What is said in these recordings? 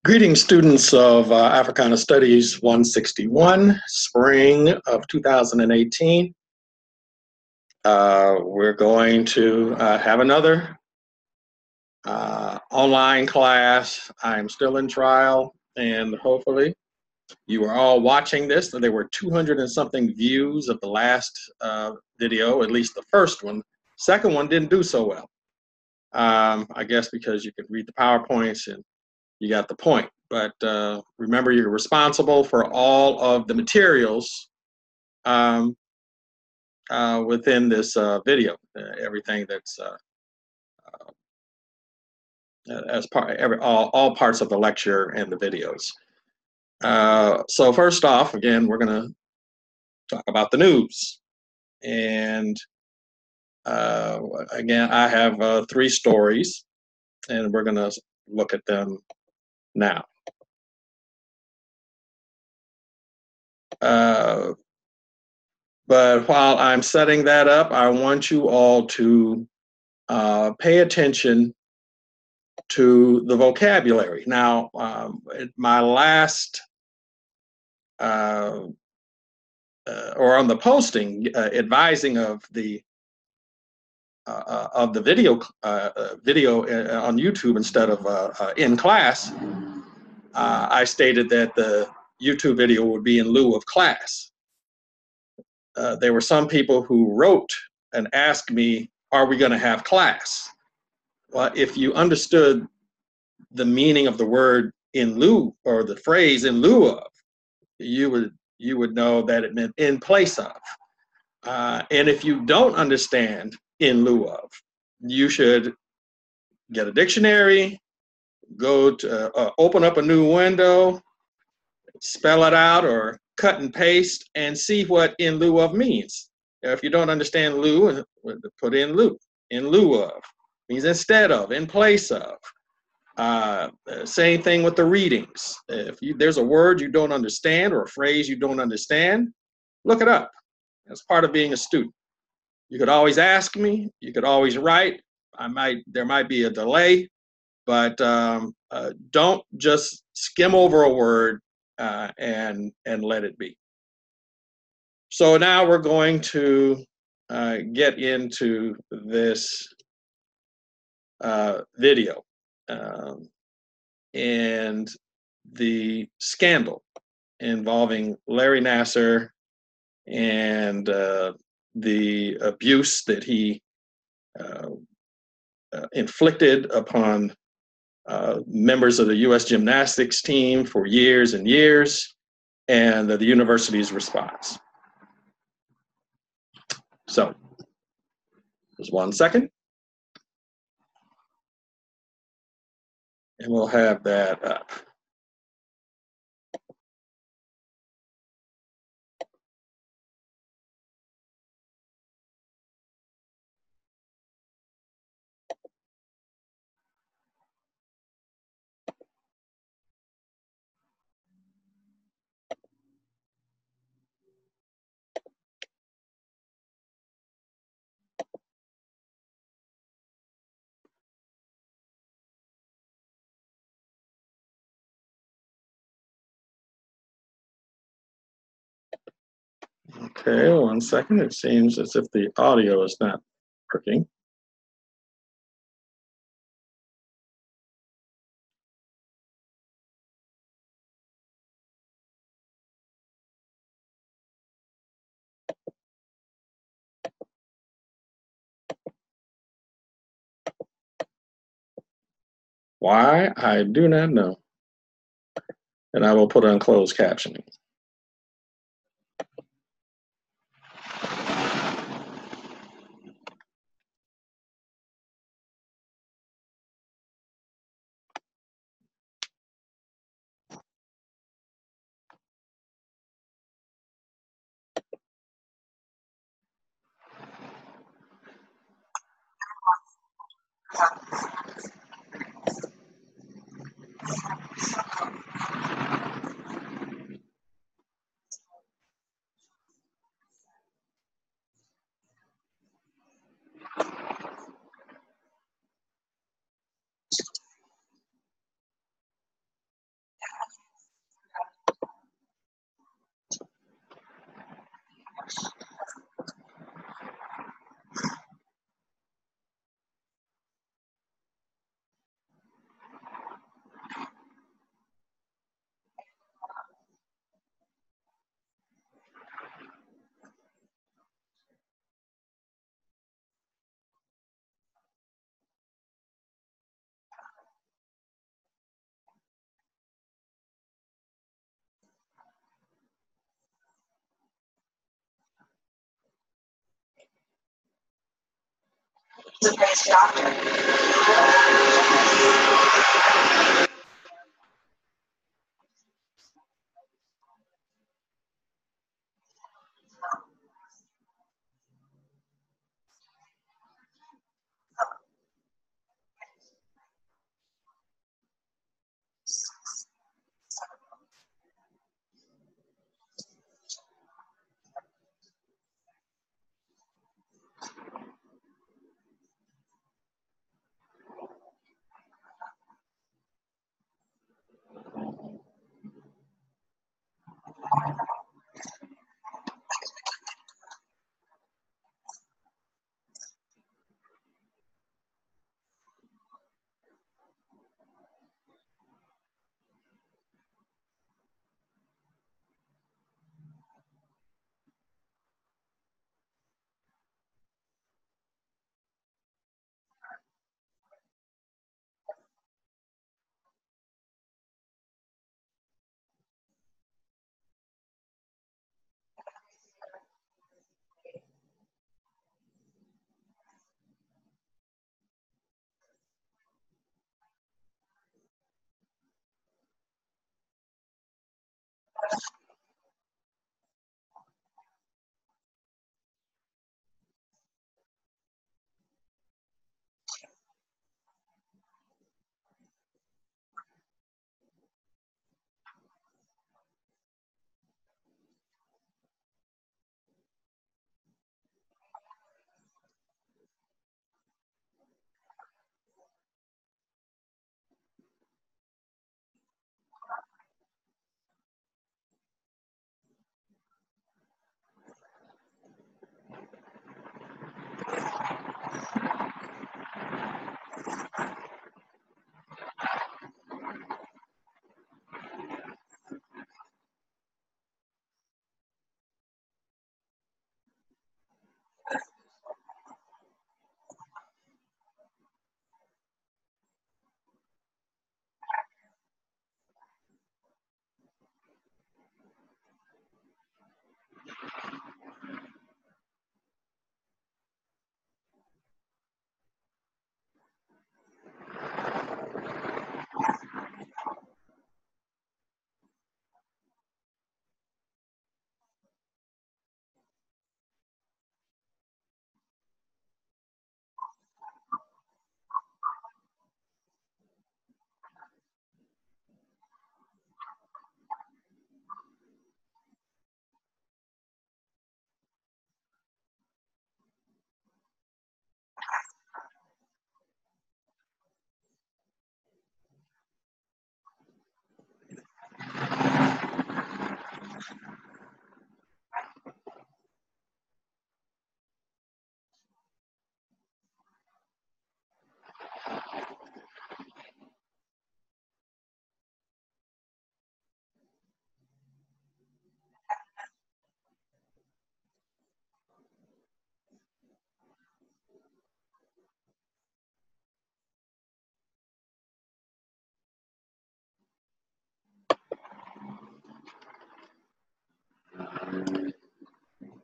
Greetings, students of Africana Studies 161, spring of 2018. We're going to have another online class. I'm still in trial, and hopefully you are all watching this. There were 200 and something views of the last video, at least the first one. Second one didn't do so well. I guess because you could read the PowerPoints and you got the point. But remember, you're responsible for all of the materials within this video. Everything that's as part, all parts of the lecture and the videos. So first off, again, we're going to talk about the news. And again, I have 3 stories, and we're going to look at them now. But while I'm setting that up, I want you all to pay attention to the vocabulary. Now, my last, or on the posting, advising of the video on YouTube instead of in class, I stated that the YouTube video would be in lieu of class. There were some people who wrote and asked me, are we going to have class? Well, if you understood the meaning of the word in lieu, or the phrase in lieu of, you would know that it meant in place of. And if you don't understand in lieu of, you should get a dictionary, go to open up a new window, spell it out, or cut and paste and see what in lieu of means. If you don't understand lieu, put in lieu of means instead of, in place of. Same thing with the readings. If there's a word you don't understand or a phrase you don't understand, look it up. That's part of being a student. You could always ask me, you could always write. There might be a delay, but don't just skim over a word and let it be. So now we're going to get into this video and the scandal involving Larry Nassar and the abuse that he inflicted upon members of the U.S. gymnastics team for years and years, and the university's response. So, just 1 second, and we'll have that up. Okay, 1 second. It seems as if the audio is not working. Why? I do not know. And I will put on closed captioning. He's a praised doctor.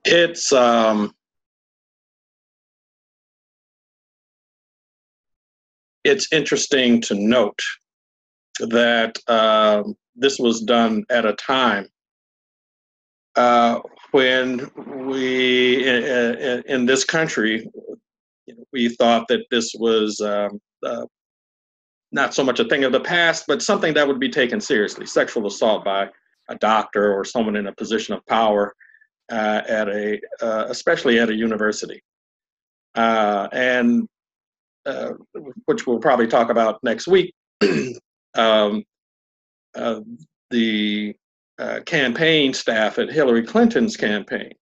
It's interesting to note that this was done at a time when we in this country, we thought that this was not so much a thing of the past, but something that would be taken seriously. Sexual assault by a doctor or someone in a position of power at especially at a university, and which we'll probably talk about next week. um, the campaign staff at Hillary Clinton's campaign.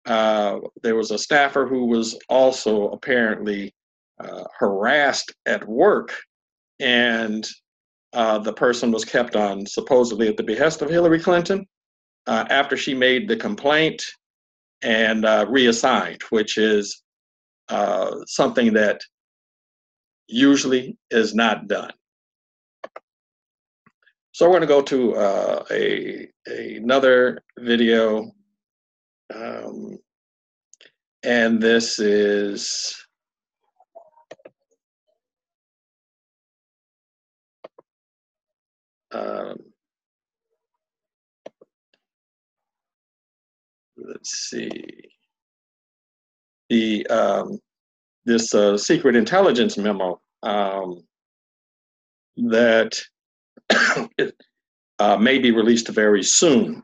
There was a staffer who was also apparently harassed at work, and the person was kept on supposedly at the behest of Hillary Clinton after she made the complaint and reassigned, which is something that usually is not done. So we're going to go to another video, and this is let's see, the this secret intelligence memo that may be released very soon.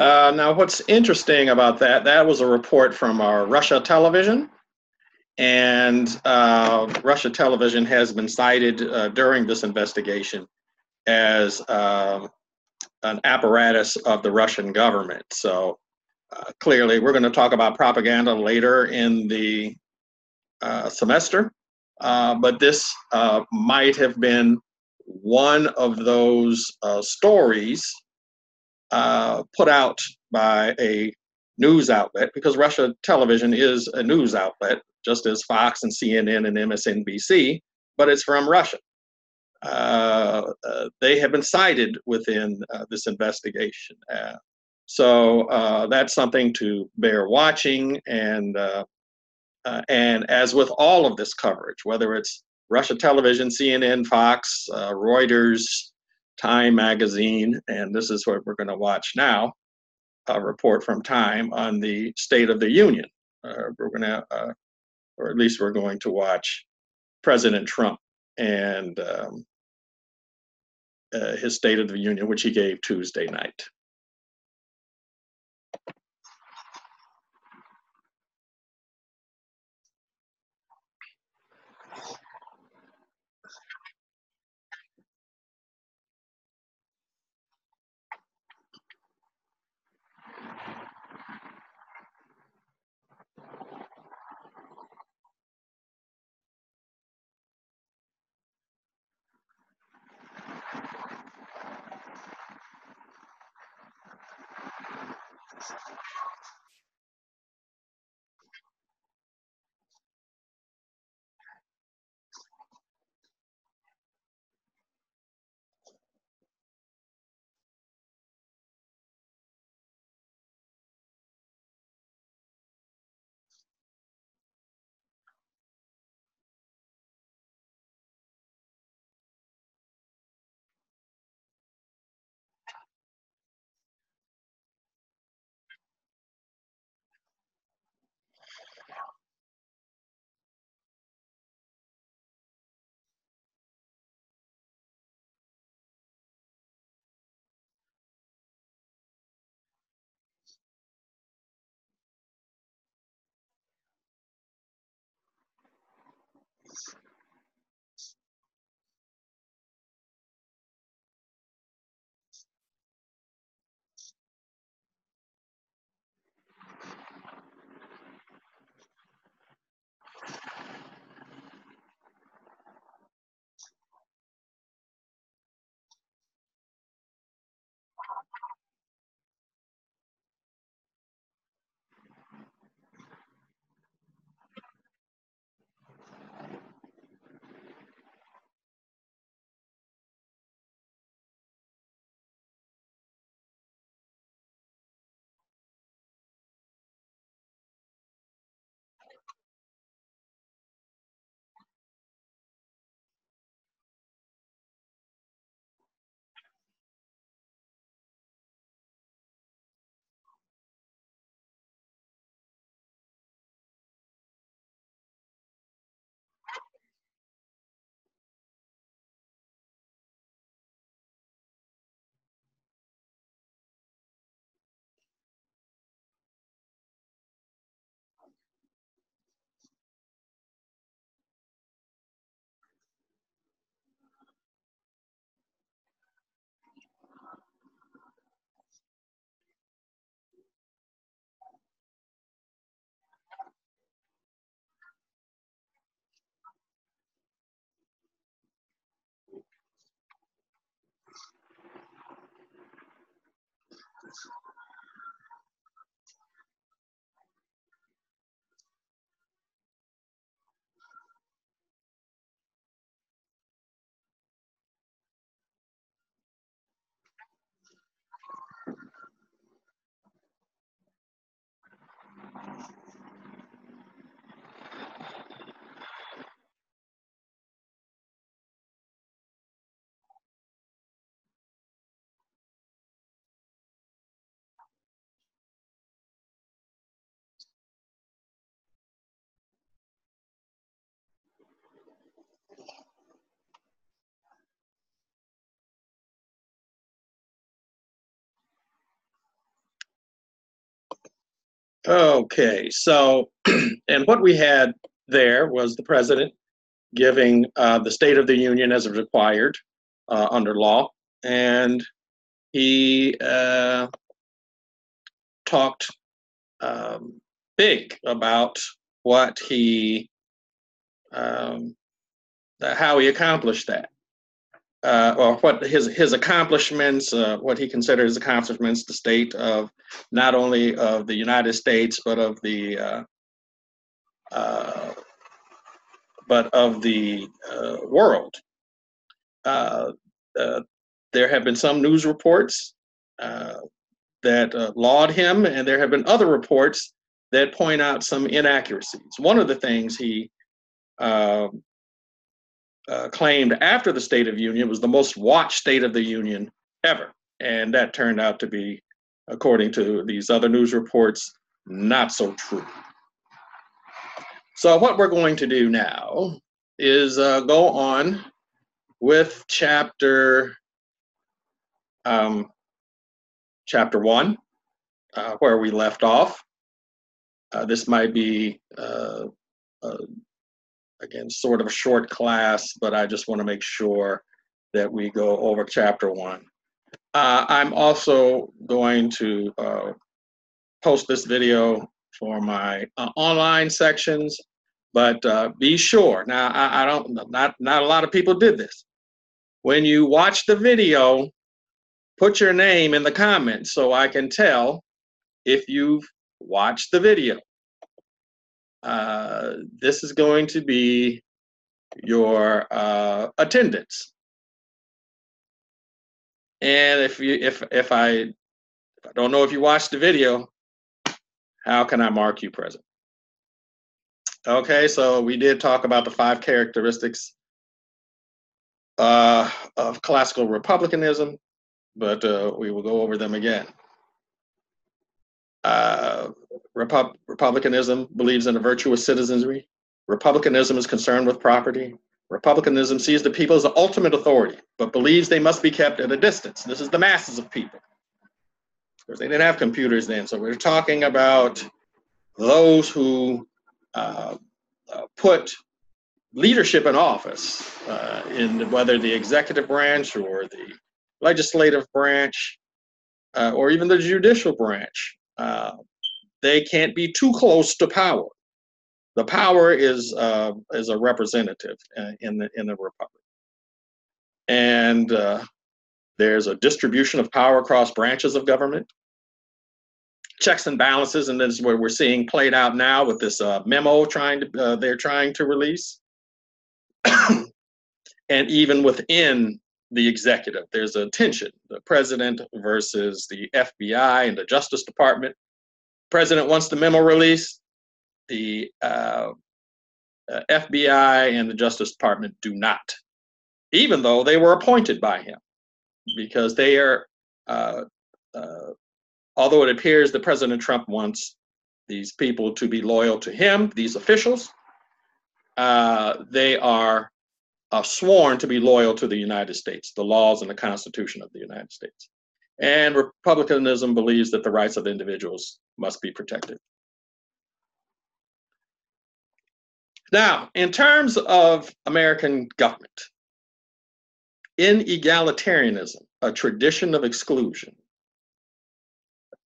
Now, what's interesting about that, that was a report from Russia television, and Russia television has been cited during this investigation as an apparatus of the Russian government. So clearly, we're going to talk about propaganda later in the semester, but this might have been one of those stories put out by a news outlet, because Russia television is a news outlet, just as Fox and CNN and MSNBC, but it's from Russia. They have been cited within this investigation. So that's something to bear watching. And as with all of this coverage, whether it's Russia television, CNN, Fox, Reuters, Time magazine, and this is what we're going to watch now, a report from Time on the State of the Union. We're going to, or at least we're going to watch President Trump and his State of the Union, which he gave Tuesday night. Okay, so, and what we had there was the president giving the State of the Union as required under law, and he talked big about what he, how he accomplished that. Or what his accomplishments, what he considered his accomplishments, the state of not only of the United States but of the world. Uh, uh, there have been some news reports that laud him, and there have been other reports that point out some inaccuracies. One of the things he claimed after the State of the Union was the most watched State of the Union ever. And that turned out to be, according to these other news reports, not so true. So what we're going to do now is go on with chapter 1, where we left off. This might be, again, sort of a short class, but I just want to make sure that we go over chapter 1. I'm also going to post this video for my online sections, but be sure. Now, I don't, not a lot of people did this. When you watch the video, put your name in the comments so I can tell if you've watched the video. This is going to be your attendance. And if I don't know if you watched the video, how can I mark you present? Okay, so we did talk about the 5 characteristics of classical republicanism, but we will go over them again. Republicanism believes in a virtuous citizenry. Republicanism is concerned with property. Republicanism sees the people as the ultimate authority, but believes they must be kept at a distance. This is the masses of people, because they didn't have computers then. So we're talking about those who put leadership in office, in whether the executive branch or the legislative branch, or even the judicial branch. They can't be too close to power. The power is a representative in the republic, and there's a distribution of power across branches of government, checks and balances, and this is what we're seeing played out now with this memo they're trying to release. And even within the executive, there's a tension: the president versus the FBI and the Justice Department. President wants the memo released. The FBI and the Justice Department do not, even though they were appointed by him, because they are, although it appears that President Trump wants these people to be loyal to him, these officials, they are sworn to be loyal to the United States, the laws and the Constitution of the United States. And republicanism believes that the rights of individuals must be protected. Now, in terms of American government, in egalitarianism, a tradition of exclusion,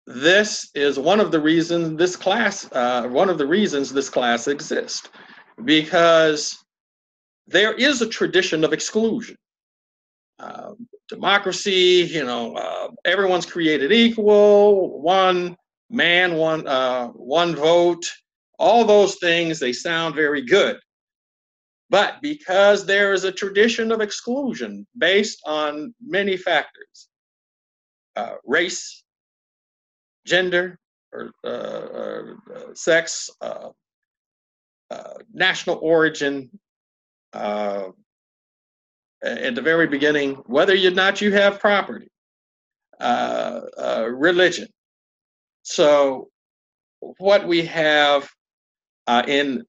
this is one of the reasons this class exists, because there is a tradition of exclusion. democracy, everyone's created equal, one man, one vote, all those things, they sound very good. But because there is a tradition of exclusion based on many factors, race, gender, or sex, national origin, at the very beginning, whether or not you have property, religion. So what we have in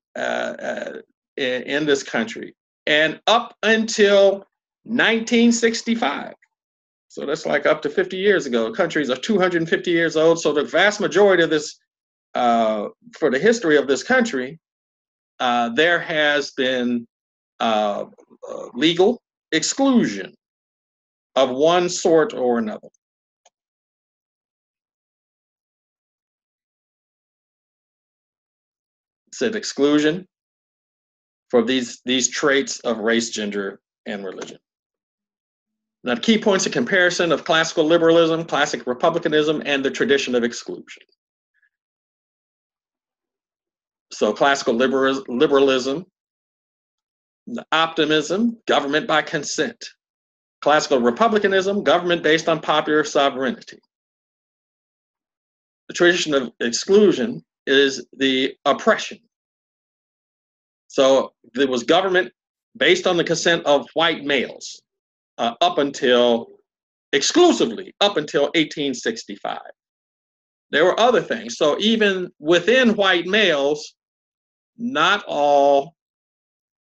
this country, and up until 1965, so that's like up to 50 years ago. Countries are 250 years old. So the vast majority of this, for the history of this country, there has been legal exclusion of one sort or another. It said exclusion for these traits of race, gender, and religion. Now, the key points of comparison of classical liberalism, classic republicanism, and the tradition of exclusion. So classical liberalism, optimism, government by consent. Classical republicanism, government based on popular sovereignty. The tradition of exclusion is the oppression. So there was government based on the consent of white males exclusively up until 1865. There were other things. So even within white males, not all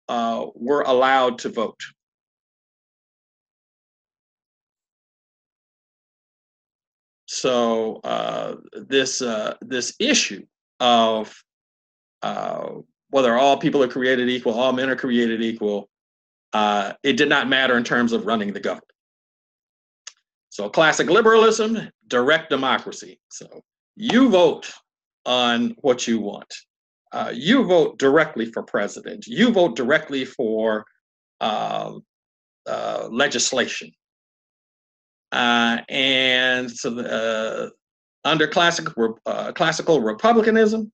were allowed to vote. So this issue of whether all people are created equal, all men are created equal, it did not matter in terms of running the government. So classic liberalism, direct democracy. So you vote on what you want. You vote directly for president. You vote directly for legislation. And so under classical republicanism,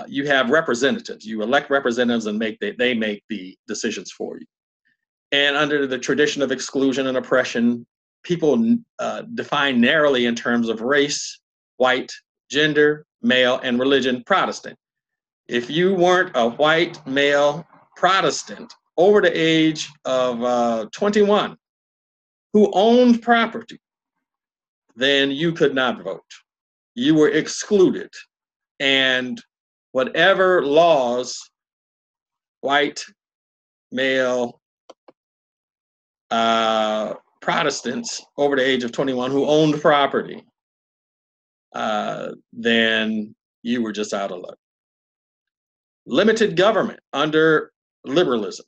you have representatives. You elect representatives and they make the decisions for you. And under the tradition of exclusion and oppression, people define narrowly in terms of race, white, gender, male, and religion, Protestant. If you weren't a white male Protestant over the age of 21 who owned property, then you could not vote. You were excluded. And whatever laws white male Protestants over the age of 21 who owned property, then you were just out of luck. Limited government under liberalism,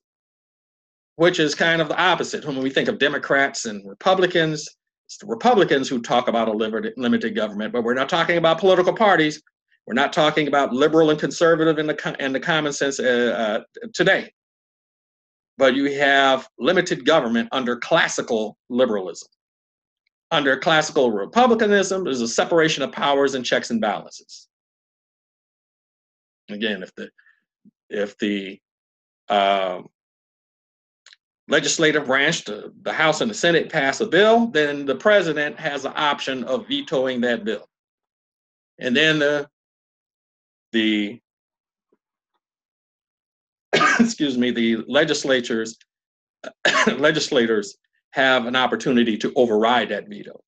which is kind of the opposite. When we think of Democrats and Republicans, it's the Republicans who talk about a limited government, but we're not talking about political parties. We're not talking about liberal and conservative in the common sense today. But you have limited government under classical liberalism. Under classical republicanism, there's a separation of powers and checks and balances. Again, if the legislative branch, the House and the Senate pass a bill, then the president has the option of vetoing that bill. And then the excuse me, the legislators have an opportunity to override that veto.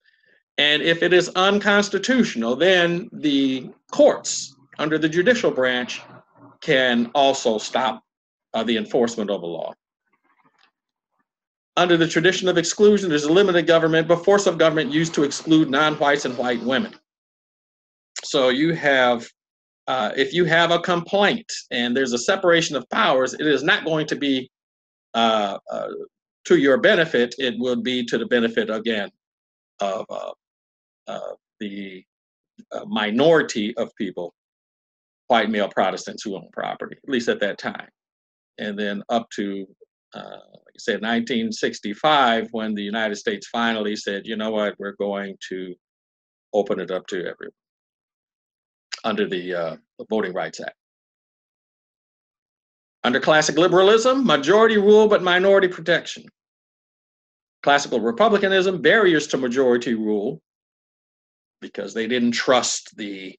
And if it is unconstitutional, then the courts under the judicial branch can also stop the enforcement of a law. Under the tradition of exclusion, there's a limited government, but force of government used to exclude non-whites and white women. So you have, if you have a complaint and there's a separation of powers, it is not going to be to your benefit. It will be to the benefit, again, of the minority of people, white male Protestants who own property, at least at that time. And then up to like I said, 1965, when the United States finally said, you know what, we're going to open it up to everyone under the Voting Rights Act. Under classic liberalism, majority rule but minority protection. Classical republicanism, barriers to majority rule because they didn't trust the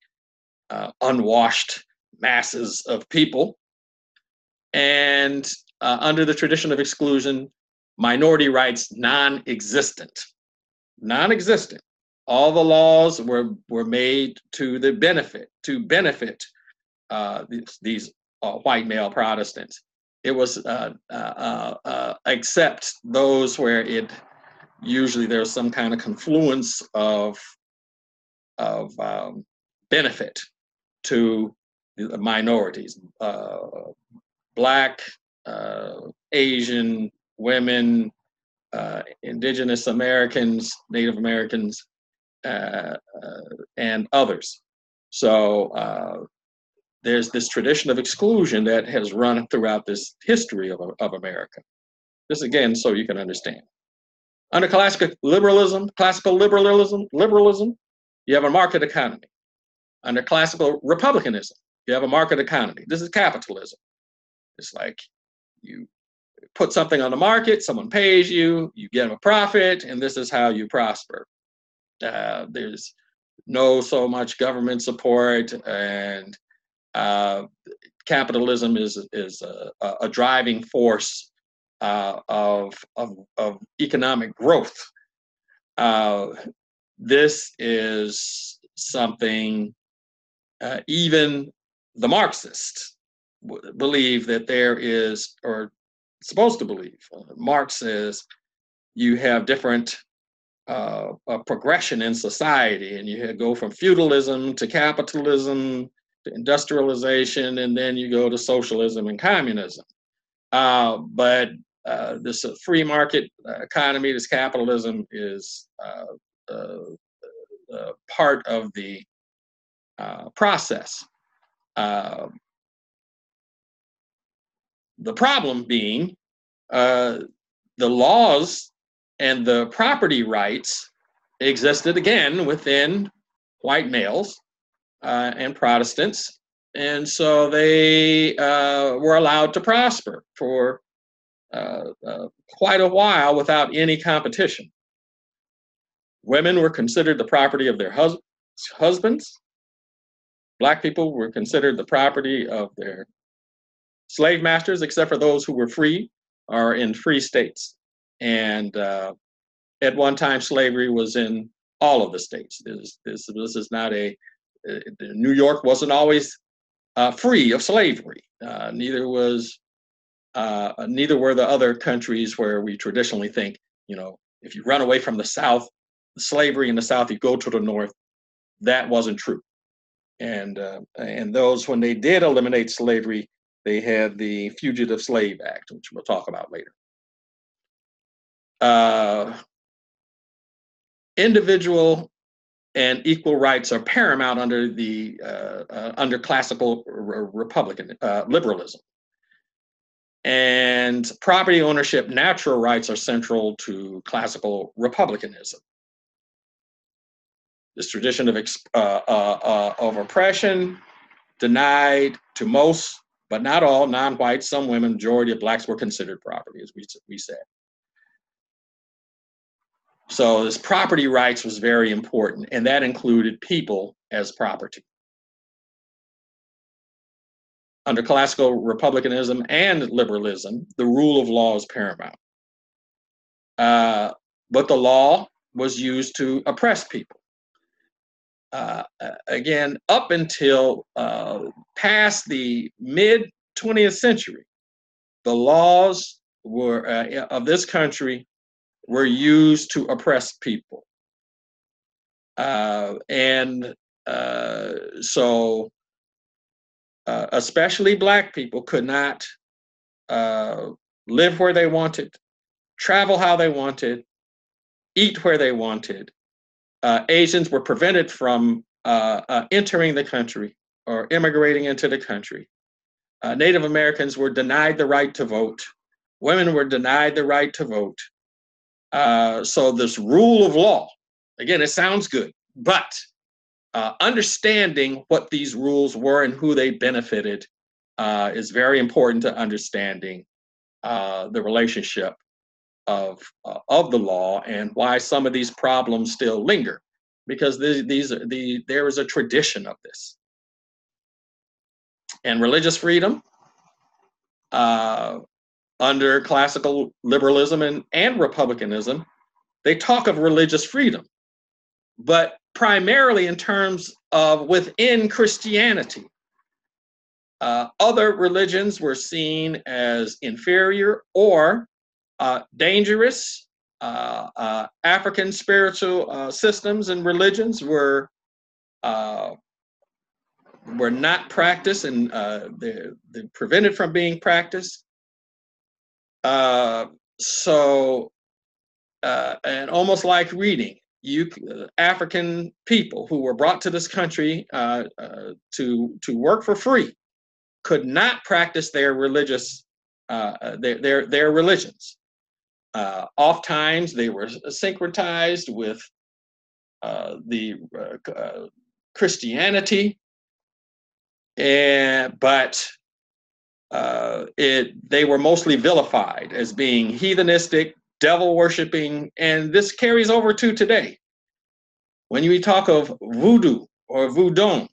unwashed masses of people. And under the tradition of exclusion, minority rights non-existent. Non-existent. All the laws were made to benefit these white male Protestants. It was except those where it usually there's some kind of confluence of benefit to the minorities, Black, Asian, women, Indigenous Americans, Native Americans, and others. So there's this tradition of exclusion that has run throughout this history of America. This again, so you can understand. Under classical liberalism, you have a market economy. Under classical republicanism, you have a market economy. This is capitalism. It's like you put something on the market, someone pays you, you get a profit, and this is how you prosper. There's no so much government support, and capitalism is a driving force of economic growth. This is something even the Marxists believe that there is, or supposed to believe. Marx says you have different progression in society, and you go from feudalism to capitalism to industrialization, and then you go to socialism and communism. But this free market economy, this capitalism, is part of the process. The problem being the laws and the property rights existed again within white males and Protestants. And so they were allowed to prosper for quite a while without any competition. Women were considered the property of their husbands. Black people were considered the property of their slave masters, except for those who were free or in free states. And at one time, slavery was in all of the states. This is not New York wasn't always free of slavery. Neither were the other countries where we traditionally think, if you run away from the South, slavery in the South, you go to the North. That wasn't true. And those, when they did eliminate slavery, they had the Fugitive Slave Act, which we'll talk about later. Individual and equal rights are paramount under under classical liberalism. And property ownership, natural rights are central to classical republicanism. This tradition of oppression denied to most, but not all, non-white, some women, majority of Blacks were considered property, as we said. So this property rights was very important, and that included people as property. Under classical republicanism and liberalism, the rule of law is paramount. But the law was used to oppress people. Again, up until past the mid-20th century, the laws of this country were used to oppress people. So especially Black people could not live where they wanted, travel how they wanted, eat where they wanted. Asians were prevented from entering the country or immigrating into the country. Native Americans were denied the right to vote. Women were denied the right to vote. So this rule of law, again, it sounds good, but understanding what these rules were and who they benefited is very important to understanding the relationship of the law and why some of these problems still linger, because there is a tradition of this. And religious freedom under classical liberalism and republicanism, they talk of religious freedom, but primarily in terms of within Christianity. Other religions were seen as inferior or dangerous. African spiritual systems and religions were not practiced, and they're prevented from being practiced. And almost like reading, African people who were brought to this country to work for free could not practice their religious their religions. Oftentimes they were syncretized with the Christianity, but they were mostly vilified as being heathenistic, devil worshiping, and this carries over to today. When we talk of voodoo or voodoo,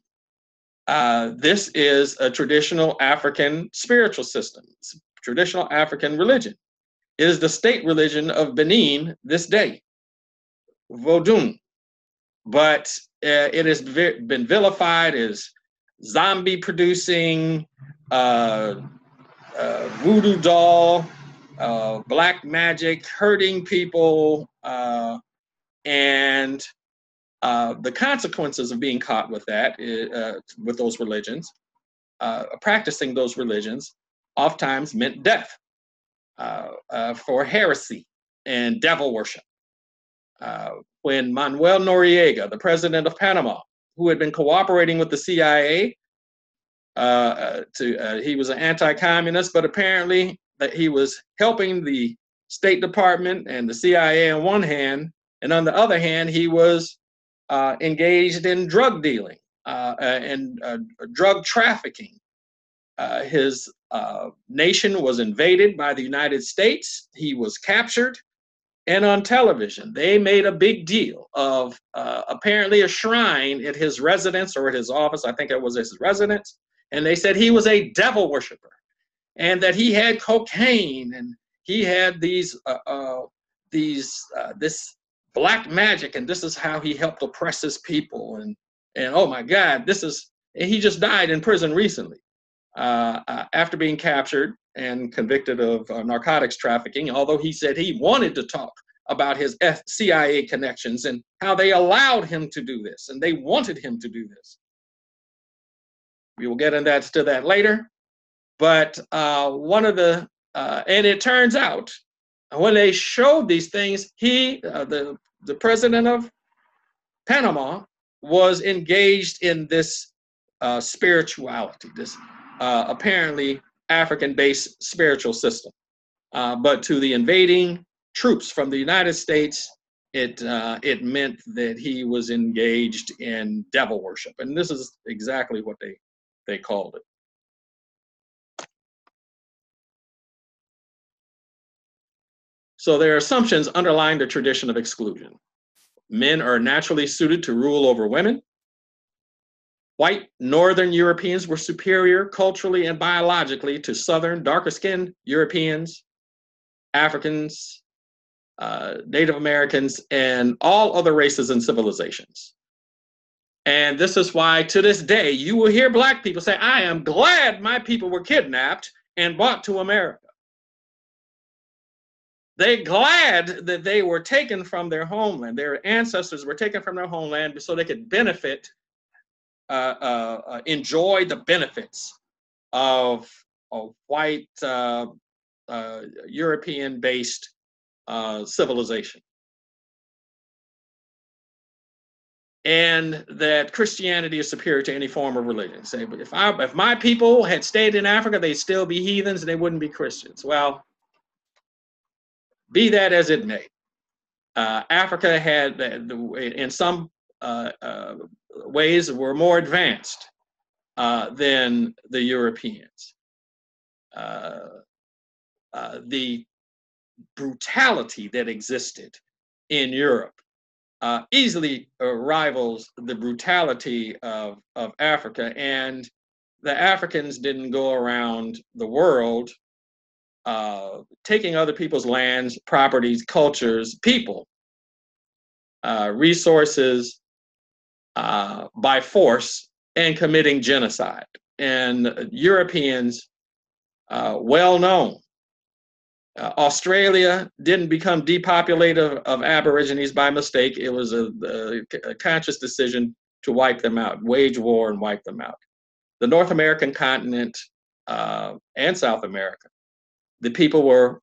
this is a traditional African spiritual system, traditional African religion. It is the state religion of Benin this day, voodoo. But it has been vilified as zombie producing, voodoo doll, black magic, hurting people, and the consequences of being caught with that, with those religions, practicing those religions, oftentimes meant death for heresy and devil worship. When Manuel Noriega, the president of Panama, who had been cooperating with the CIA, he was an anti-communist, but apparently that he was helping the State Department and the CIA on one hand, and on the other hand, he was engaged in drug dealing and drug trafficking. His nation was invaded by the United States. He was captured. And on television, they made a big deal of apparently a shrine at his residence or at his office. I think it was his residence. And they said he was a devil worshiper and that he had cocaine and he had this black magic, and this is how he helped oppress his people. And oh my God, he just died in prison recently after being captured and convicted of narcotics trafficking, although he said he wanted to talk about his CIA connections and how they allowed him to do this and they wanted him to do this. We will get into that later. But and it turns out when they showed these things, the president of Panama was engaged in this spirituality, this apparently African-based spiritual system. But to the invading troops from the United States, it meant that he was engaged in devil worship. And this is exactly what they called it. So there are assumptions underlying the tradition of exclusion. Men are naturally suited to rule over women. White Northern Europeans were superior culturally and biologically to Southern, darker-skinned Europeans, Africans, Native Americans, and all other races and civilizations. And this is why, to this day, you will hear Black people say, "I am glad my people were kidnapped and brought to America." They're glad that they were taken from their homeland. Their ancestors were taken from their homeland so they could benefit, enjoy the benefits of white European-based civilization. And that Christianity is superior to any form of religion. Say, if my people had stayed in Africa, they'd still be heathens and they wouldn't be Christians. Well, Be that as it may, Africa had, in some ways, were more advanced than the Europeans. The brutality that existed in Europe easily rivals the brutality of Africa, and the Africans didn't go around the world taking other people's lands, properties, cultures, people, resources by force and committing genocide. And Europeans, well known. Australia didn't become depopulated of Aborigines by mistake. It was a conscious decision to wipe them out, wage war and wipe them out. The North American continent and South America, the people were,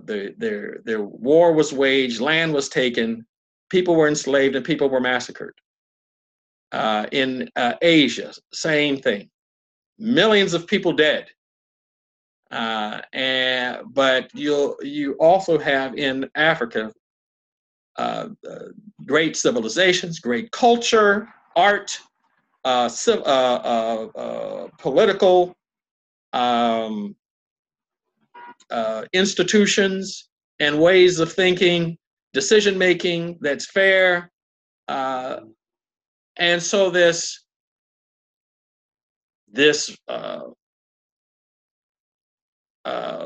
their war was waged, land was taken, people were enslaved, and people were massacred. In Asia, same thing. Millions of people dead. But you also have in Africa great civilizations, great culture, art, political institutions and ways of thinking, decision making that's fair, and so this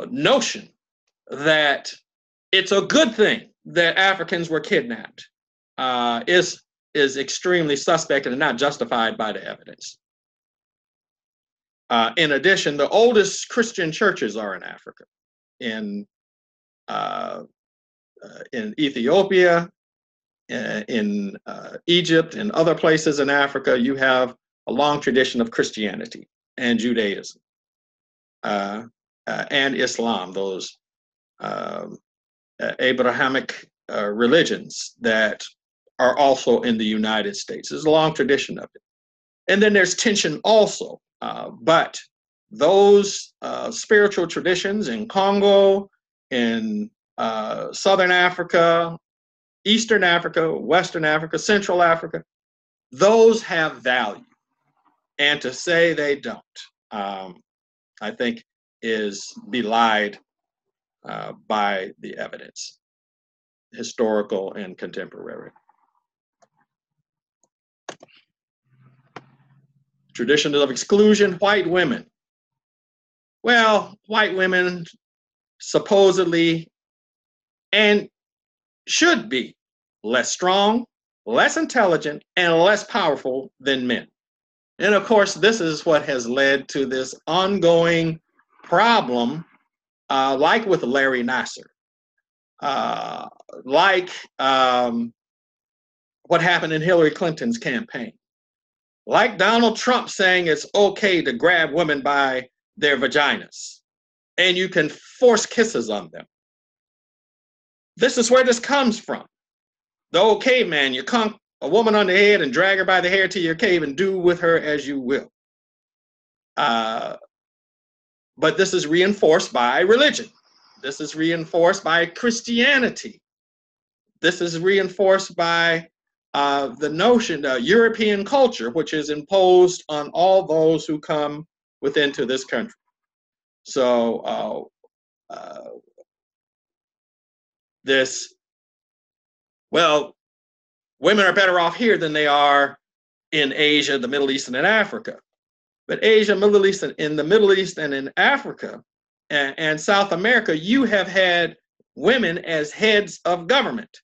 notion that it's a good thing that Africans were kidnapped is extremely suspect and not justified by the evidence. In addition, the oldest Christian churches are in Africa, in Ethiopia, in Egypt, and other places in Africa. You have a long tradition of Christianity and Judaism and Islam, those Abrahamic religions that are also in the United States. There's a long tradition of it. And then there's tension also. But those spiritual traditions in Congo, in Southern Africa, Eastern Africa, Western Africa, Central Africa, those have value. And to say they don't, I think, is belied by the evidence, historical and contemporary. Tradition of exclusion, white women. Well, white women supposedly and should be less strong, less intelligent, and less powerful than men. And of course, this is what has led to this ongoing problem, like with Larry Nassar, like what happened in Hillary Clinton's campaign, like Donald Trump saying it's okay to grab women by their vaginas and you can force kisses on them. This is where this comes from. The old caveman, you conk a woman on the head and drag her by the hair to your cave and do with her as you will. But this is reinforced by religion. This is reinforced by Christianity. This is reinforced by the notion of European culture, which is imposed on all those who come into this country. So women are better off here than they are in Asia, the Middle East, and in Africa. But Asia, Middle East, and in the Middle East and in Africa and South America, you have had women as heads of government.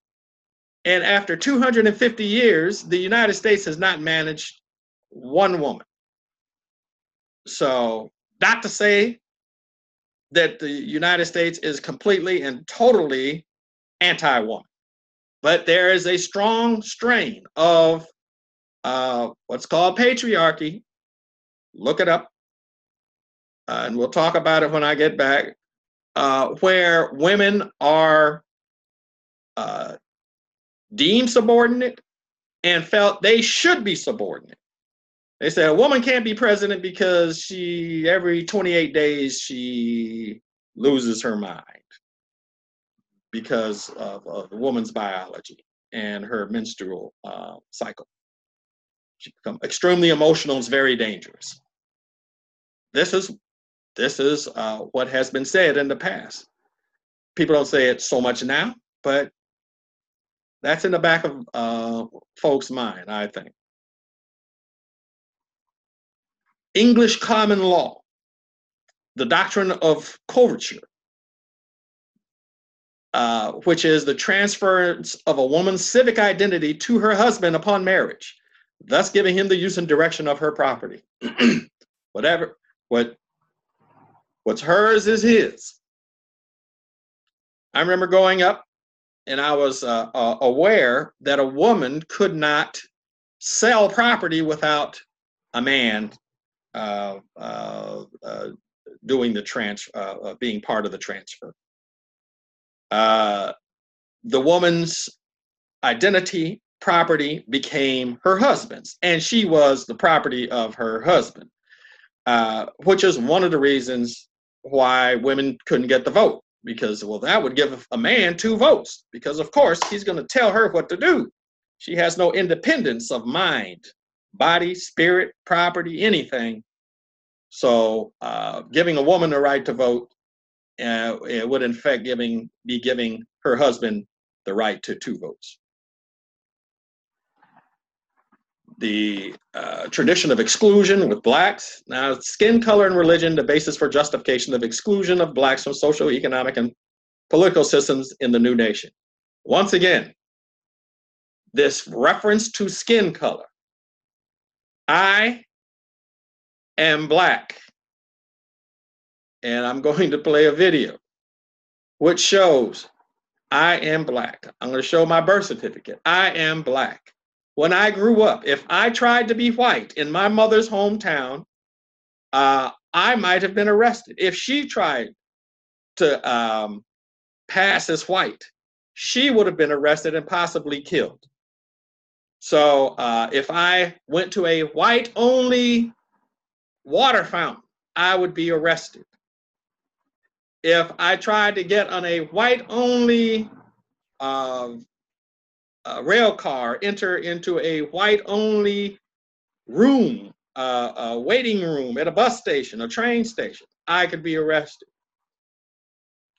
And after 250 years, the United States has not managed one woman. So, not to say that the United States is completely and totally anti-woman, but there is a strong strain of what's called patriarchy. Look it up, and we'll talk about it when I get back, where women are deemed subordinate and felt they should be subordinate. They said a woman can't be president because every 28 days she loses her mind because of the woman's biology and her menstrual cycle. She becomes extremely emotional. It's very dangerous. This is what has been said in the past. People don't say it so much now, but that's in the back of folks' mind, I think. English common law, the doctrine of coverture, which is the transference of a woman's civic identity to her husband upon marriage, thus giving him the use and direction of her property. What's hers is his. I remember growing up, and I was aware that a woman could not sell property without a man doing the transfer, being part of the transfer. The woman's identity, property became her husband's, and she was the property of her husband, which is one of the reasons why women couldn't get the vote, because, well, that would give a man 2 votes, because of course he's going to tell her what to do. She has no independence of mind, body, spirit, property, anything. So giving a woman the right to vote it would in fact be giving her husband the right to 2 votes. The tradition of exclusion with blacks. Now, skin color and religion, the basis for justification of exclusion of blacks from social, economic, and political systems in the new nation. Once again, this reference to skin color. I am black, and I'm going to play a video which shows I am black. I'm going to show my birth certificate. I am black. When I grew up, if I tried to be white in my mother's hometown, I might have been arrested. If she tried to pass as white, she would have been arrested and possibly killed. So if I went to a white-only water fountain, I would be arrested. If I tried to get on a white-only rail car, enter into a white-only room, a waiting room at a bus station, a train station, I could be arrested.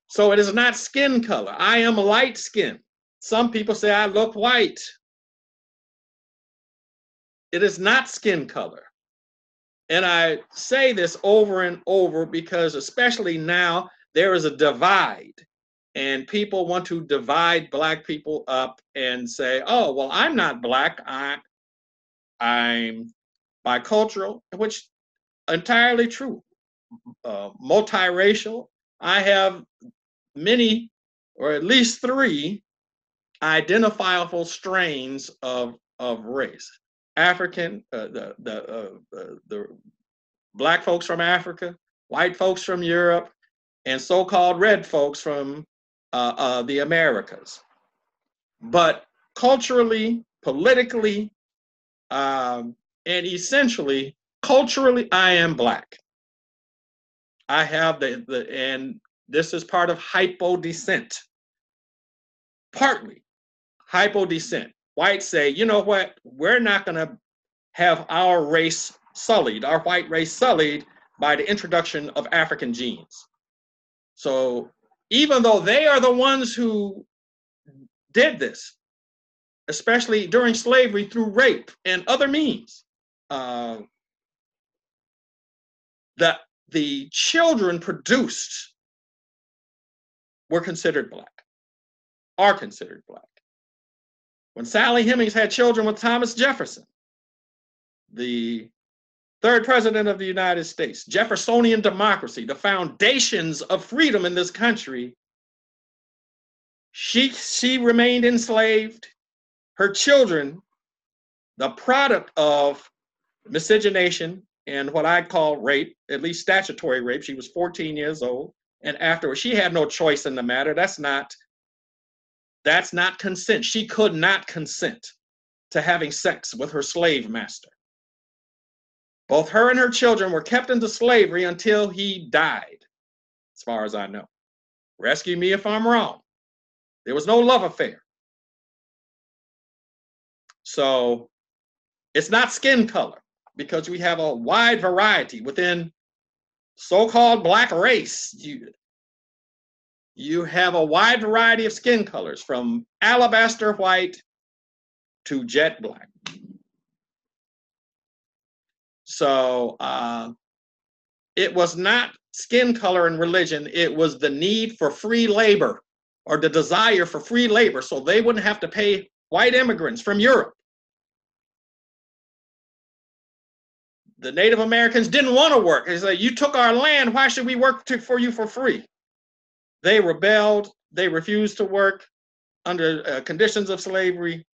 So it is not skin color. I am light skinned. Some people say I look white. It is not skin color. And I say this over and over because especially now there is a divide. And people want to divide black people up and say, oh, well, I'm not black, I'm bicultural, which entirely true. Multiracial. I have many, or at least 3, identifiable strains of race. African, the black folks from Africa, white folks from Europe, and so-called red folks from the Americas. But culturally, politically, and essentially, culturally, I am black. I have and this is part of hypodescent. Partly hypodescent. Whites say, you know what, we're not going to have our race sullied, our white race sullied by the introduction of African genes. So even though they are the ones who did this, especially during slavery through rape and other means, that the children produced were considered black, are considered black. When Sally Hemings had children with Thomas Jefferson, the 3rd president of the United States, Jeffersonian democracy, the foundations of freedom in this country, she remained enslaved. Her children, the product of miscegenation and what I call rape, at least statutory rape. She was 14 years old, and afterwards she had no choice in the matter. That's not consent. She could not consent to having sex with her slave master. Both her and her children were kept into slavery until he died. as far as I know. Rescue me if I'm wrong. There was no love affair. So it's not skin color, because we have a wide variety within so-called black race. You have a wide variety of skin colors, from alabaster white to jet black. So it was not skin color and religion. It was the need for free labor, or the desire for free labor, so they wouldn't have to pay white immigrants from Europe. The Native Americans didn't want to work. They said, you took our land, why should we work for you for free? They rebelled. They refused to work under conditions of slavery.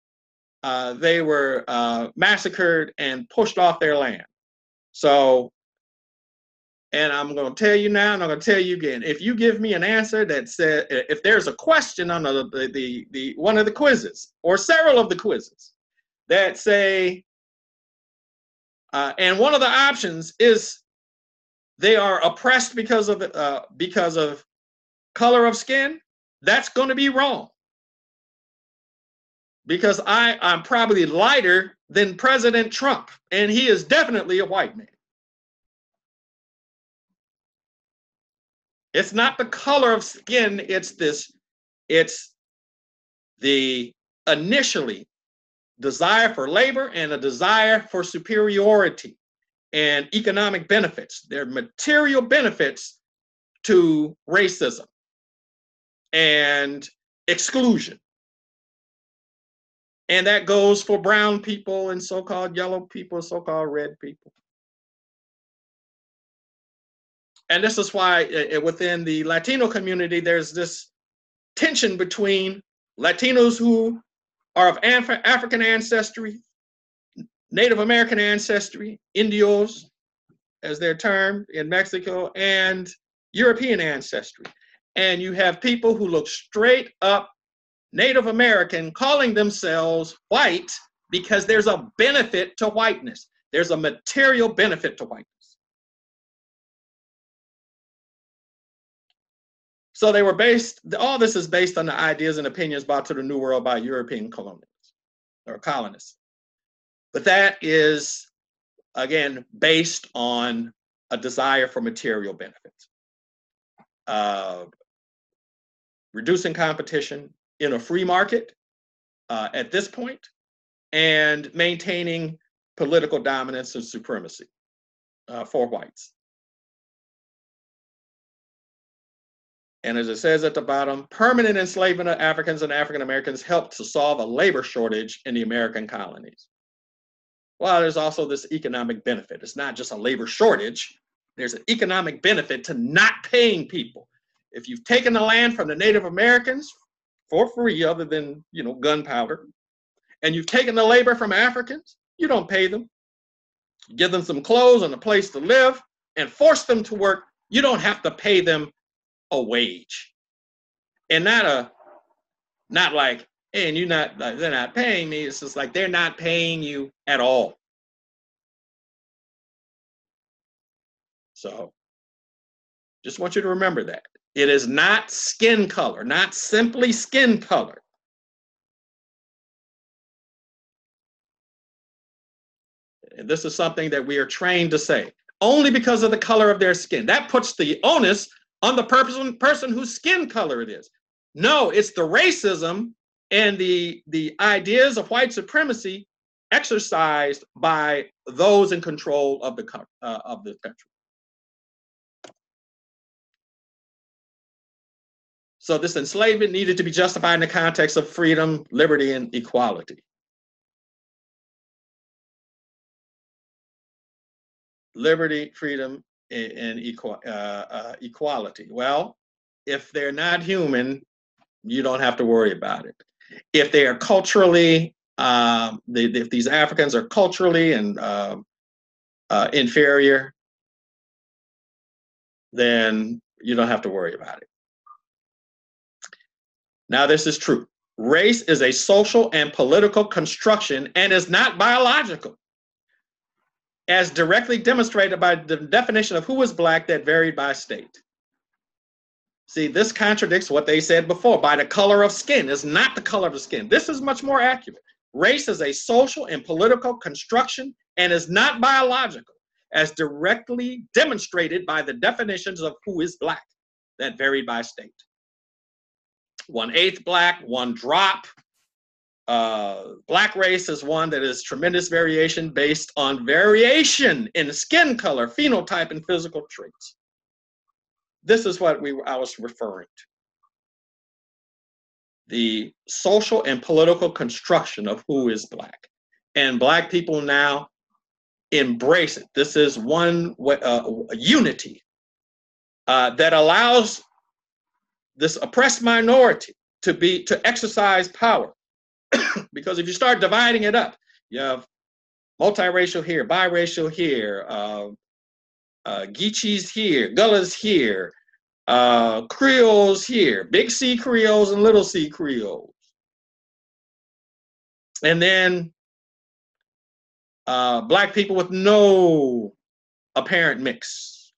They were massacred and pushed off their land. So, and I'm going to tell you now, and I'm going to tell you again, if you give me an answer that said, if there's a question on the one of the quizzes, or several of the quizzes, that say, and one of the options is they are oppressed because of color of skin, that's going to be wrong. Because I'm probably lighter than President Trump, and he is definitely a white man. It's not the color of skin, it's the initially desire for labor and a desire for superiority and economic benefits. There are material benefits to racism and exclusion. And that goes for brown people and so-called yellow people, so-called red people. And this is why within the Latino community, there's this tension between Latinos who are of African ancestry, Native American ancestry, Indios, as they're termed in Mexico, and European ancestry. And you have people who look straight up Native American calling themselves white because there's a benefit to whiteness. There's a material benefit to whiteness. So they were based, all this is based on the ideas and opinions brought to the New World by European colonists. But that is, again, based on a desire for material benefits. Reducing competition in a free market at this point, and maintaining political dominance and supremacy for whites. And as it says at the bottom, permanent enslavement of Africans and African Americans helped to solve a labor shortage in the American colonies. Well, there's also this economic benefit. It's not just a labor shortage. There's an economic benefit to not paying people. If you've taken the land from the Native Americans for free, other than, gunpowder, and you've taken the labor from Africans, you don't pay them. You give them some clothes and a place to live and force them to work. You don't have to pay them a wage. And not like, hey, and they're not paying me. It's just like they're not paying you at all. So just want you to remember that. It is not skin color, not simply skin color. And this is something that we are trained to say, only because of the color of their skin. That puts the onus on the person whose skin color it is. No, it's the racism and the ideas of white supremacy exercised by those in control of the country. So this enslavement needed to be justified in the context of freedom, liberty, and equality. Liberty, freedom, and equality. Well, if they're not human, you don't have to worry about it. If they are culturally, if these Africans are culturally and inferior, then you don't have to worry about it. Now, this is true. Race is a social and political construction and is not biological, as directly demonstrated by the definition of who is Black that varied by state. See, this contradicts what they said before. By the color of skin. It's not the color of the skin. This is much more accurate. Race is a social and political construction and is not biological, as directly demonstrated by the definitions of who is black that varied by state. 1/8 black, 1 drop. Black race is one that is tremendous variation based on variation in skin color, phenotype, and physical traits. This is what I was referring to. The social and political construction of who is black. And black people now embrace it. This is one unity that allows this oppressed minority to exercise power. Because if you start dividing it up, you have multiracial here, biracial here, Geechees here, Gullahs here, Creoles here, big C Creoles and little C Creoles. And then black people with no apparent mix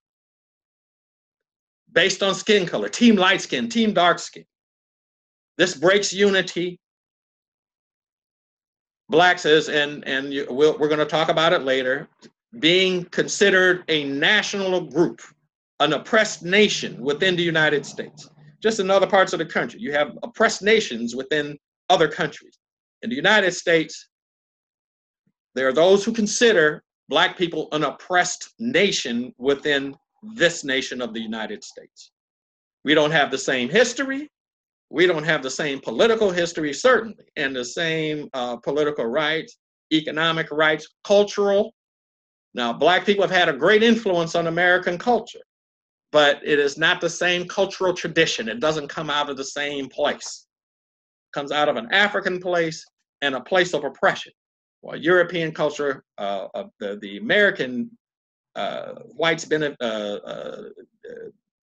based on skin color, team light skin, team dark skin. This breaks unity. Blacks is, and we're going to talk about it later, being considered a national group, an oppressed nation within the United States. Just in other parts of the country, you have oppressed nations within other countries. In the United States, there are those who consider black people an oppressed nation within this nation of the United States. We don't have the same history. We don't have the same political history, certainly, and the same political rights, economic rights, cultural. Now, black people have had a great influence on American culture, but it is not the same cultural tradition. It doesn't come out of the same place. It comes out of an African place and a place of oppression. Well, European culture, the American whites'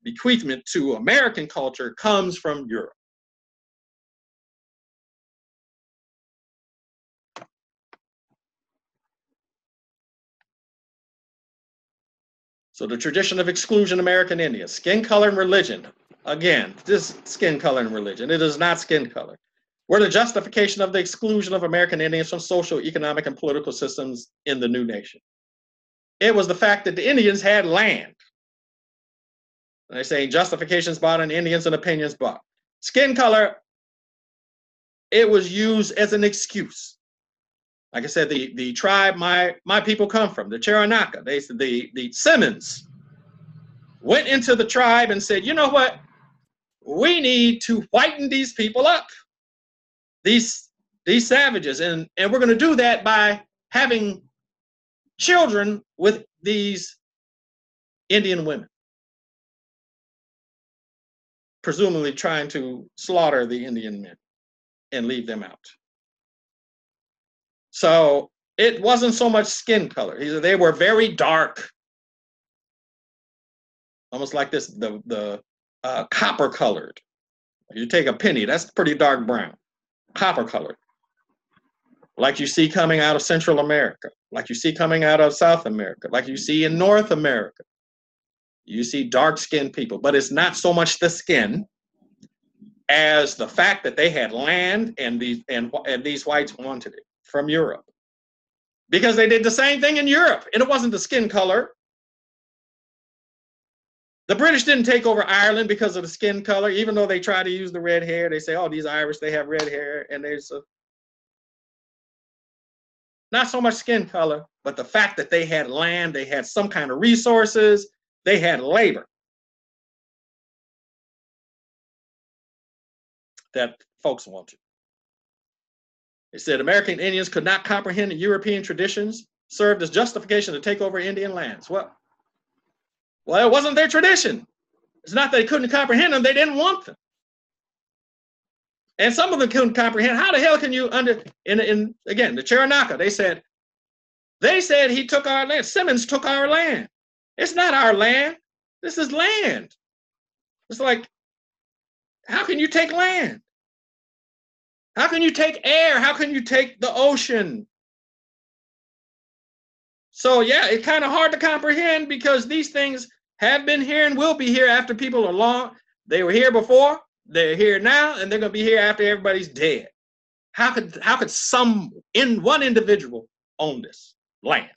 bequeathment to American culture comes from Europe. So the tradition of exclusion American Indians, skin color and religion. Again, this skin color and religion. It is not skin color. Were the justification of the exclusion of American Indians from social, economic, and political systems in the new nation. It was the fact that the Indians had land. And they're saying justifications bought and Indians and opinions bought. Skin color, it was used as an excuse. Like I said, the tribe my people come from, the Cheronaka, the Simmons went into the tribe and said, you know what? We need to whiten these people up, these savages, and we're going to do that by having children with these Indian women, presumably trying to slaughter the Indian men and leave them out. So it wasn't so much skin color. They were very dark, almost like this, the copper colored. You take a penny, that's pretty dark brown, copper colored. Like you see coming out of Central America, like you see coming out of South America, like you see in North America. You see dark-skinned people, but it's not so much the skin as the fact that they had land and these whites wanted it from Europe. Because they did the same thing in Europe, and it wasn't the skin color. The British didn't take over Ireland because of the skin color, even though they try to use the red hair. They say, oh, these Irish, they have red hair, and there's not so much skin color, but the fact that they had land, they had some kind of resources, they had labor that folks wanted. They said American Indians could not comprehend the European traditions, served as justification to take over Indian lands. Well, it wasn't their tradition. It's not that they couldn't comprehend them, they didn't want them. And some of them couldn't comprehend. How the hell can you again, the Cheronaka, they said he took our land. Simmons took our land. It's not our land. This is land. It's like, how can you take land? How can you take air? How can you take the ocean? So yeah, it's kind of hard to comprehend because these things have been here and will be here after people are long. They were here before, they're here now, and they're going to be here after everybody's dead. How could one individual own this land?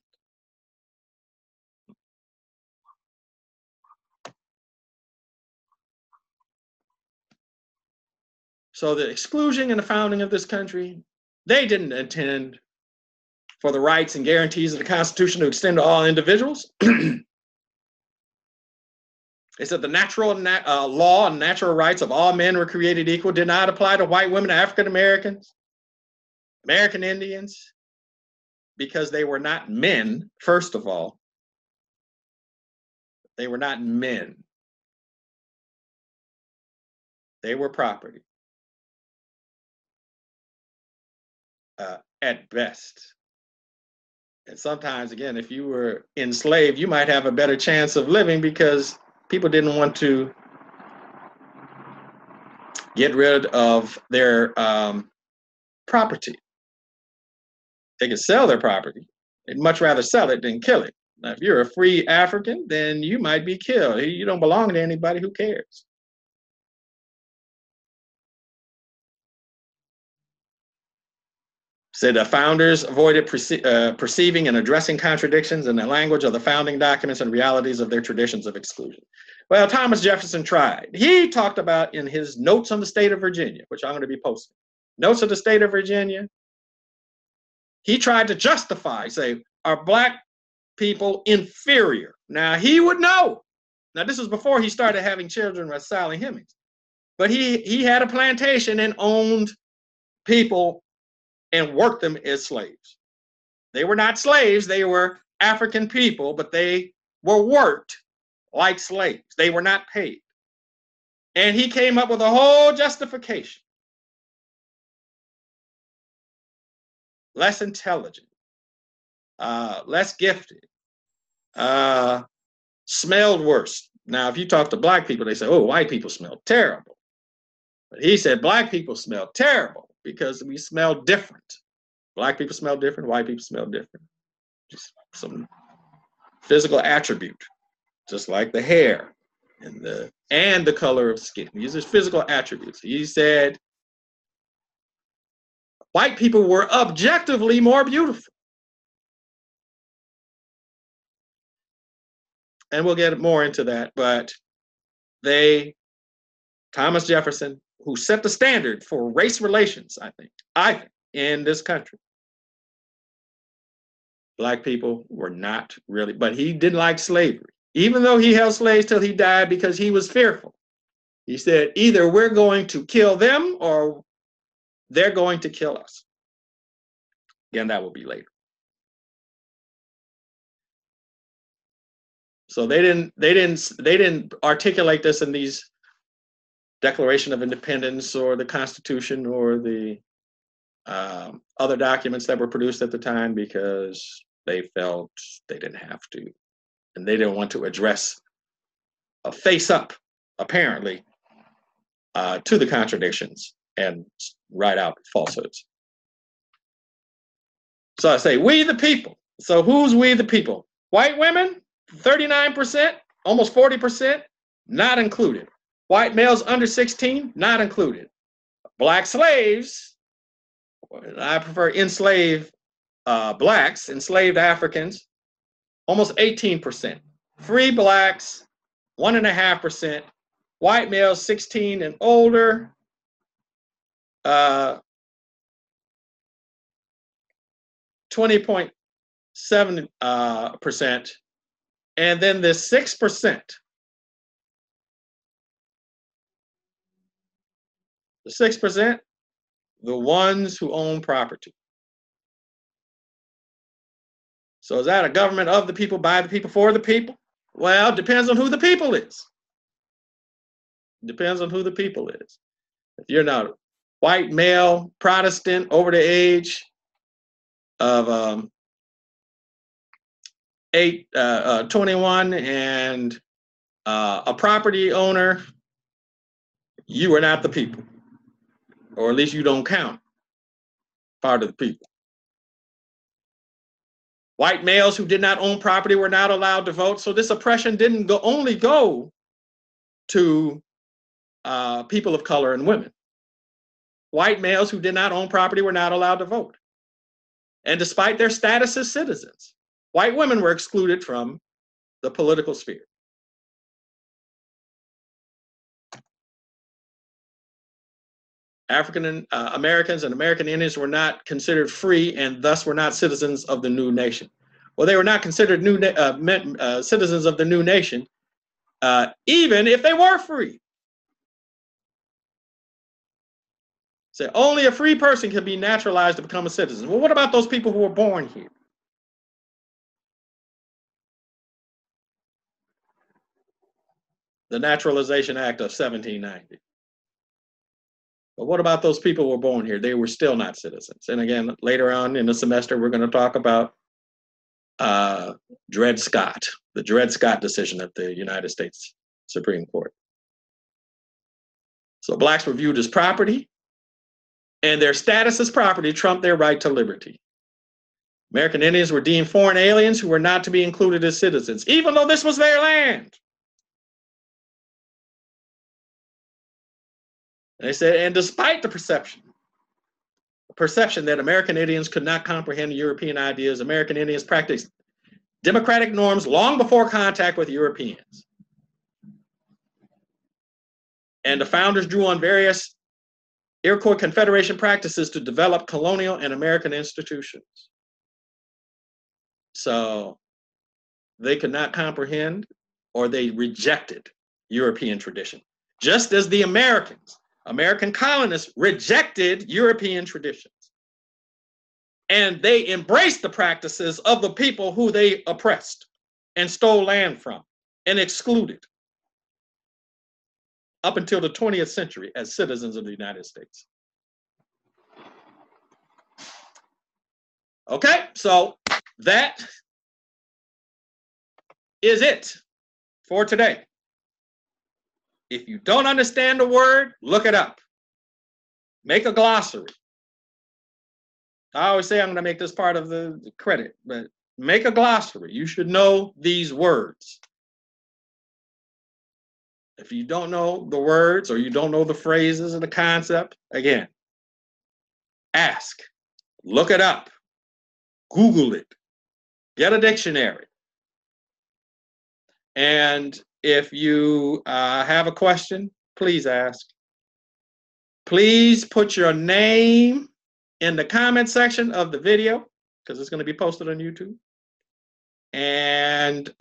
So the exclusion and the founding of this country, they didn't intend for the rights and guarantees of the Constitution to extend to all individuals. It said the natural law and natural rights of all men were created equal, did not apply to white women, African Americans, American Indians, because they were not men, first of all. They were not men. They were property. At best. And sometimes, again, if you were enslaved, you might have a better chance of living because people didn't want to get rid of their property. They could sell their property. They'd much rather sell it than kill it. Now, if you're a free African, then you might be killed. You don't belong to anybody. Who cares? Said the founders avoided perceiving and addressing contradictions in the language of the founding documents and realities of their traditions of exclusion. Well, Thomas Jefferson tried. He talked about in his Notes on the State of Virginia, which I'm going to be posting, Notes of the State of Virginia, he tried to justify, say, are Black people inferior? Now, he would know. Now, this was before he started having children with Sally Hemings. But he had a plantation and owned people and worked them as slaves. They were not slaves, they were African people, but they were worked like slaves. They were not paid. And he came up with a whole justification. Less intelligent, less gifted, smelled worse. Now, if you talk to Black people, they say, oh, white people smell terrible. But he said Black people smell terrible because we smell different. Black people smell different, white people smell different. Just some physical attribute, just like the hair and the color of skin. These are physical attributes. He said white people were objectively more beautiful. And we'll get more into that, but Thomas Jefferson, who set the standard for race relations, I think, in this country. Black people were not really, but he didn't like slavery, even though he held slaves till he died because he was fearful. He said, either we're going to kill them or they're going to kill us. Again, that will be later. So they didn't articulate this in these Declaration of Independence or the Constitution or the other documents that were produced at the time because they felt they didn't have to, and they didn't want to address a face up, apparently, to the contradictions and write out falsehoods. So I say, we the people. So who's we the people? White women, 39%, almost 40%, not included. White males under 16, not included. Black slaves, I prefer enslaved Blacks, enslaved Africans, almost 18%. Free Blacks, 1.5%. White males 16 and older, 20.7%. And then the 6%. The 6%, the ones who own property. So is that a government of the people, by the people, for the people? Well, it depends on who the people is. Depends on who the people is. If you're not white, male, Protestant, over the age of 21 and a property owner, you are not the people. Or at least you don't count part of the people. White males who did not own property were not allowed to vote. So this oppression didn't only go to people of color and women. White males who did not own property were not allowed to vote. And despite their status as citizens, white women were excluded from the political sphere. African Americans and American Indians were not considered free and thus were not citizens of the new nation. Well, they were not considered citizens of the new nation, even if they were free. So only a free person can be naturalized to become a citizen. Well, what about those people who were born here? The Naturalization Act of 1790. But what about those people who were born here? They were still not citizens. And again, later on in the semester, we're going to talk about Dred Scott, the Dred Scott decision of the United States Supreme Court. So blacks were viewed as property, and their status as property trumped their right to liberty. American Indians were deemed foreign aliens who were not to be included as citizens, even though this was their land. And they said, and despite the perception that American Indians could not comprehend European ideas, American Indians practiced democratic norms long before contact with Europeans. And the founders drew on various Iroquois Confederation practices to develop colonial and American institutions. So they could not comprehend, or they rejected European tradition, just as the American colonists rejected European traditions. And they embraced the practices of the people who they oppressed and stole land from and excluded up until the 20th century as citizens of the United States. Okay, so that is it for today. If you don't understand the word, look it up. Make a glossary. I always say I'm going to make this part of the credit, but make a glossary. You should know these words. If you don't know the words or you don't know the phrases or the concept, again, ask, look it up, Google it, get a dictionary. And if you have a question, please ask. Please put your name in the comment section of the video because it's going to be posted on YouTube. And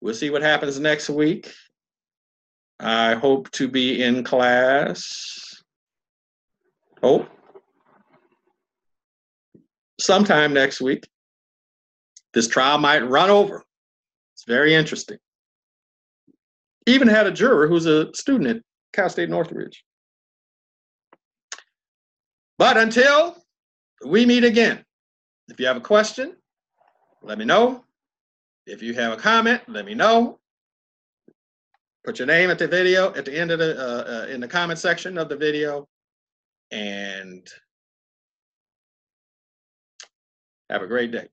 we'll see what happens next week. I hope to be in class. Sometime next week. This trial might run over. It's very interesting. Even had a juror who's a student at Cal State Northridge. But until we meet again, if you have a question, let me know. If you have a comment, let me know. Put your name at the video, at the end of the, in the comment section of the video, and have a great day.